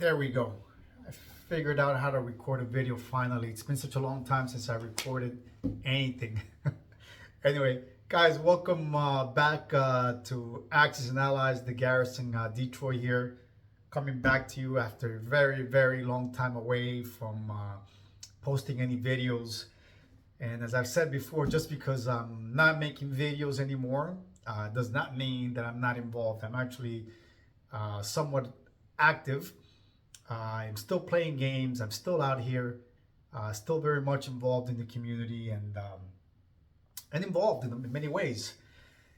There we go. I figured out how to record a video finally. It's been such a long time since I recorded anything. Anyway, guys, welcome back to Axis and Allies, the Garrison Detroit here. Coming back to you after a very, very long time away from posting any videos. And as I've said before, just because I'm not making videos anymore does not mean that I'm not involved. I'm actually somewhat active. I'm still playing games. I'm still out here, still very much involved in the community and involved in many ways.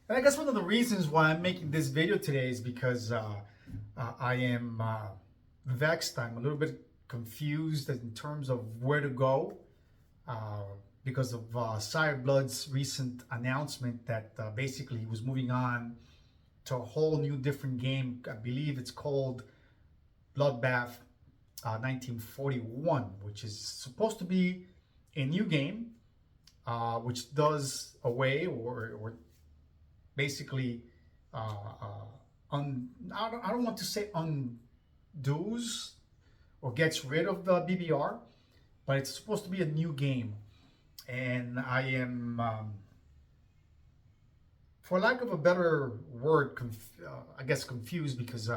And I guess one of the reasons why I'm making this video today is because I am vexed. I'm a little bit confused in terms of where to go because of Sired Blood's recent announcement that basically he was moving on to a whole new different game. I believe it's called Bloodbath 1941, which is supposed to be a new game, which does away or basically, I don't want to say undoes or gets rid of the BBR, but it's supposed to be a new game. And I am, for lack of a better word, I guess confused because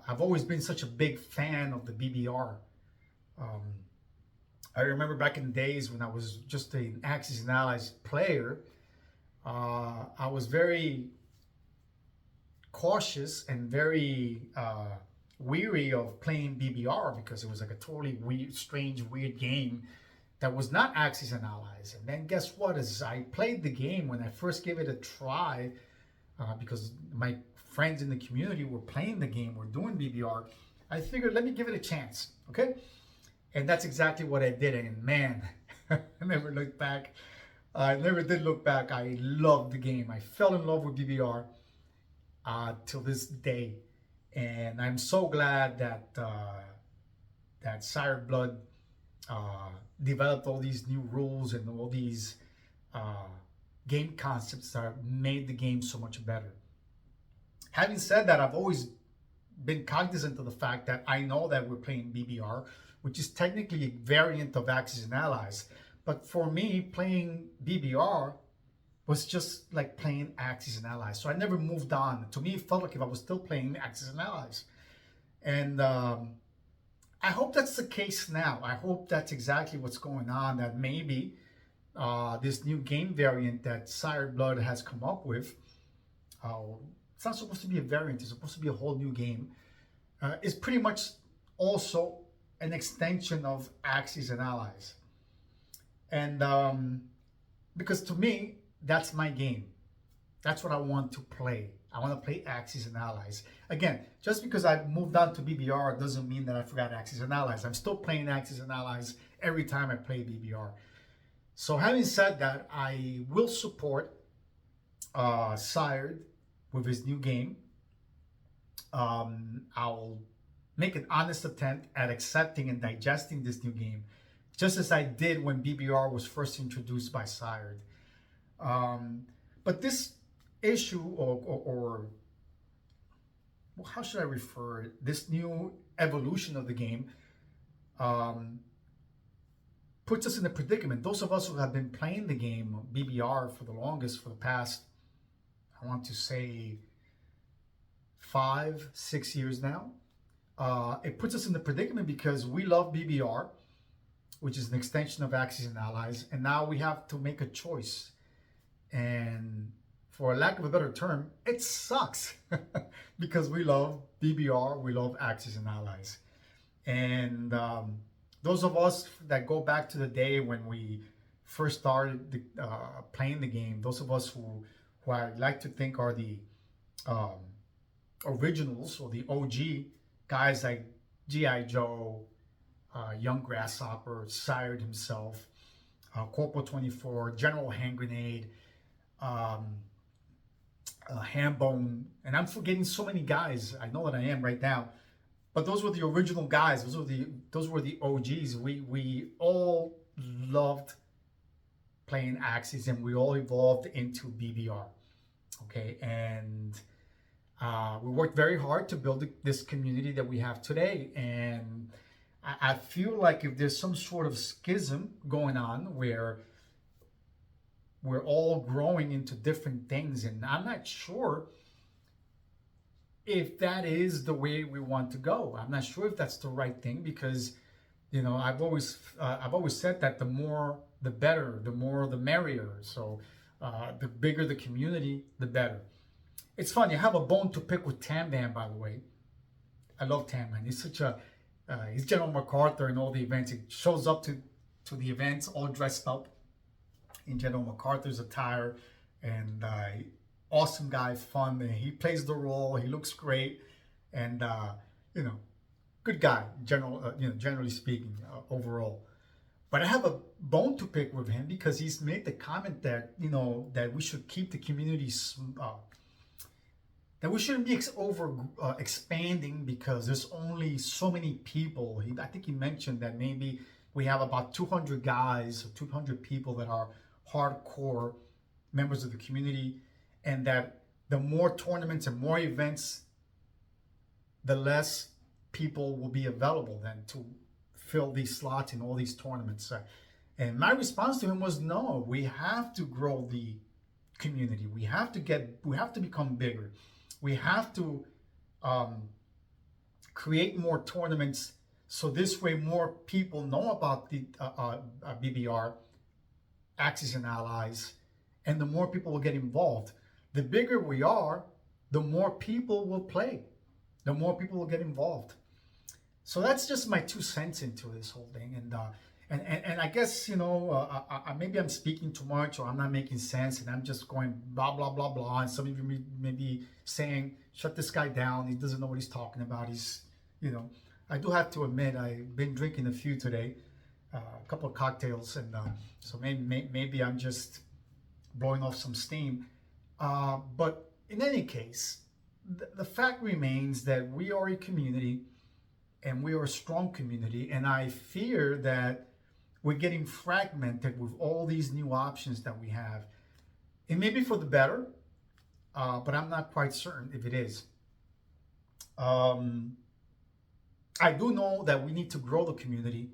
I've always been such a big fan of the BBR. I remember back in the days when I was just an Axis and Allies player, I was very cautious and very weary of playing BBR because it was like a totally weird, strange, weird game that was not Axis and Allies. And then guess what? As I played the game, when I first gave it a try, because my friends in the community were playing the game, were doing BBR, I figured, let me give it a chance, okay? And that's exactly what I did. And man, I never looked back. I never did look back. I loved the game. I fell in love with BBR till this day. And I'm so glad that that Sired Blood developed all these new rules and all these game concepts that made the game so much better. Having said that, I've always been cognizant of the fact that I know that we're playing BBR, which is technically a variant of Axis and Allies. But for me, playing BBR was just like playing Axis and Allies. So I never moved on. To me, it felt like if I was still playing Axis and Allies. And I hope that's the case now. I hope that's exactly what's going on, that maybe this new game variant that Sired Blood has come up with, it's not supposed to be a variant, it's supposed to be a whole new game, is pretty much also an extension of Axis and Allies. And because to me, that's my game. That's what I want to play. I want to play Axis and Allies. Again, just because I moved on to BBR doesn't mean that I forgot Axis and Allies. I'm still playing Axis and Allies every time I play BBR. So having said that, I will support Sired with his new game. I'll make an honest attempt at accepting and digesting this new game, just as I did when BBR was first introduced by Sired. But this issue, or how should I refer it? This new evolution of the game puts us in a predicament. Those of us who have been playing the game BBR for the longest, for the past, I want to say 5-6 years now, it puts us in the predicament because we love BBR, which is an extension of Axis and Allies, and now we have to make a choice. And for lack of a better term, it sucks because we love BBR, we love Axis and Allies. And those of us that go back to the day when we first started playing the game, those of us who I like to think are the originals or the OG guys like G.I. Joe, Young Grasshopper, Sired himself, Corporal 24, General Hand Grenade, Hambone, and I'm forgetting so many guys. I know that I am right now, but those were the original guys. Those were the OGs. We all loved playing Axis, and we all evolved into BBR. Okay, and We worked very hard to build this community that we have today, and I feel like if there's some sort of schism going on where we're all growing into different things, and I'm not sure if that is the way we want to go. I'm not sure if that's the right thing, because I've always said that the more the better, the more the merrier. So the bigger the community, the better. It's funny. I have a bone to pick with Tam Bam, by the way. I love Tam Man. He's such a he's General MacArthur in all the events. He shows up to the events all dressed up in General MacArthur's attire, and awesome guy, fun. And he plays the role. He looks great, and you know, good guy. Generally speaking, overall. But I have a bone to pick with him because he's made the comment that that we should keep the community that we shouldn't be expanding because there's only so many people. I think he mentioned that maybe we have about 200 guys, 200 people that are hardcore members of the community, and that the more tournaments and more events, the less people will be available then to fill these slots in all these tournaments. And my response to him was, no, we have to grow the community. We have to become bigger. We have to create more tournaments, so this way more people know about the BBR, Axis and Allies, and the more people will get involved. The bigger we are, the more people will play, the more people will get involved. So that's just my 2 cents into this whole thing. And I guess, maybe I'm speaking too much, or I'm not making sense, and I'm just going blah, blah, blah, blah. And some of you may be saying, shut this guy down. He doesn't know what he's talking about. I do have to admit, I've been drinking a few today, a couple of cocktails. And so maybe I'm just blowing off some steam. But in any case, the fact remains that we are a community, and we are a strong community. And I fear that we're getting fragmented with all these new options that we have. It may be for the better, but I'm not quite certain if it is. I do know that we need to grow the community,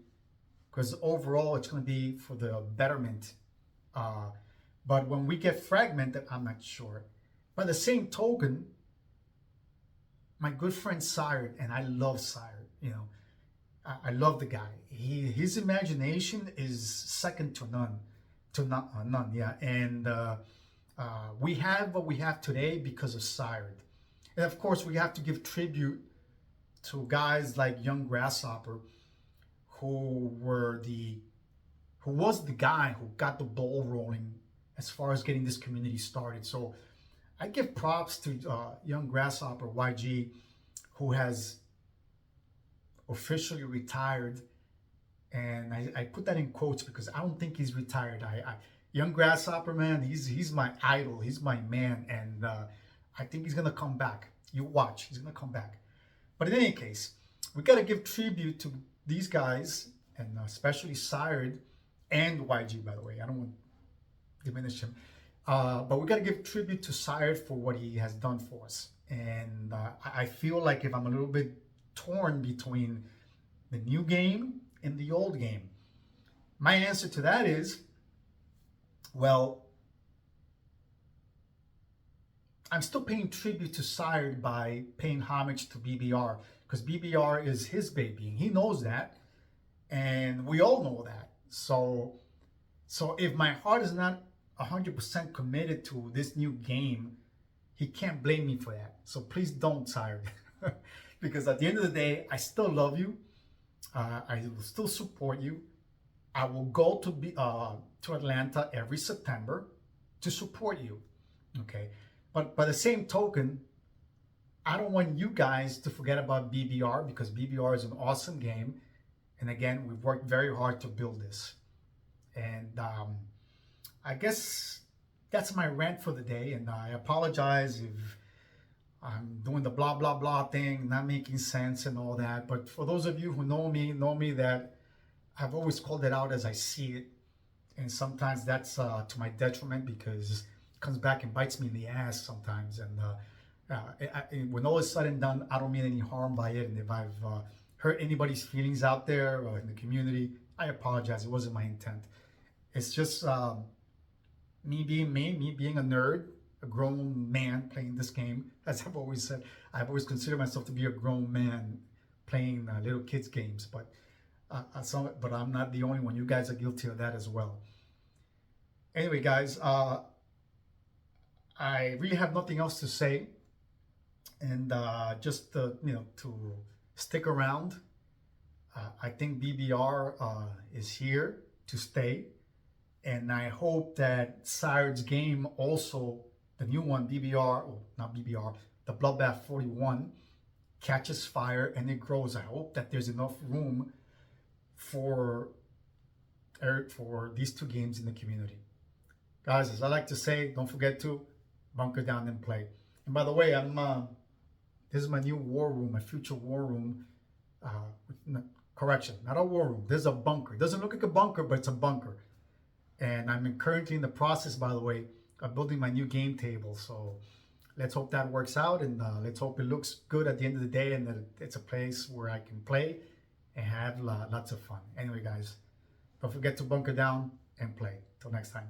because overall it's going to be for the betterment. But when we get fragmented, I'm not sure. By the same token, my good friend Sired, and I love Sired, I love the guy. His imagination is second to none. Yeah, and we have what we have today because of Sired, and of course we have to give tribute to guys like Young Grasshopper, who was the guy who got the ball rolling as far as getting this community started. So I give props to Young Grasshopper YG, who has officially retired, and I put that in quotes because I don't think he's retired. Young Grasshopper, man, he's my idol, he's my man, and I think he's gonna come back. You watch, he's gonna come back. But in any case, we gotta give tribute to these guys, and especially Sired and YG, by the way. I don't want to diminish him, but we gotta give tribute to Sired for what he has done for us. And I feel like if I'm a little bit torn between the new game and the old game, my answer to that is, well, I'm still paying tribute to Sired by paying homage to BBR, because BBR is his baby, and he knows that, and we all know that. So if my heart is not 100% committed to this new game, he can't blame me for that. So please don't, Sired. Because at the end of the day, I still love you. I will still support you. I will go to Atlanta every September to support you. Okay, but by the same token, I don't want you guys to forget about BBR, because BBR is an awesome game. And again, we've worked very hard to build this. And I guess that's my rant for the day. And I apologize if I'm doing the blah, blah, blah thing, not making sense and all that. But for those of you who know me that I've always called it out as I see it. And sometimes that's to my detriment, because it comes back and bites me in the ass sometimes. When all is said and done, I don't mean any harm by it. And if I've hurt anybody's feelings out there or in the community, I apologize. It wasn't my intent. It's just me being me, me being a nerd, a grown man playing this game. As I've always said, I've always considered myself to be a grown man playing little kids games. But I'm not the only one. You guys are guilty of that as well. Anyway, guys, I really have nothing else to say, and just to stick around. I think BBR is here to stay, and I hope that Sired's game also, the new one, BBR, or not BBR, the Bloodbath 41, catches fire and it grows. I hope that there's enough room for these two games in the community. Guys, as I like to say, don't forget to bunker down and play. And by the way, this is my new war room, my future war room. Correction, not a war room. There's a bunker. It doesn't look like a bunker, but it's a bunker. And I'm currently in the process, by the way, of building my new game table. So let's hope that works out, and let's hope it looks good at the end of the day, and that it's a place where I can play and have lots of fun. Anyway, guys, don't forget to bunker down and play. Till next time.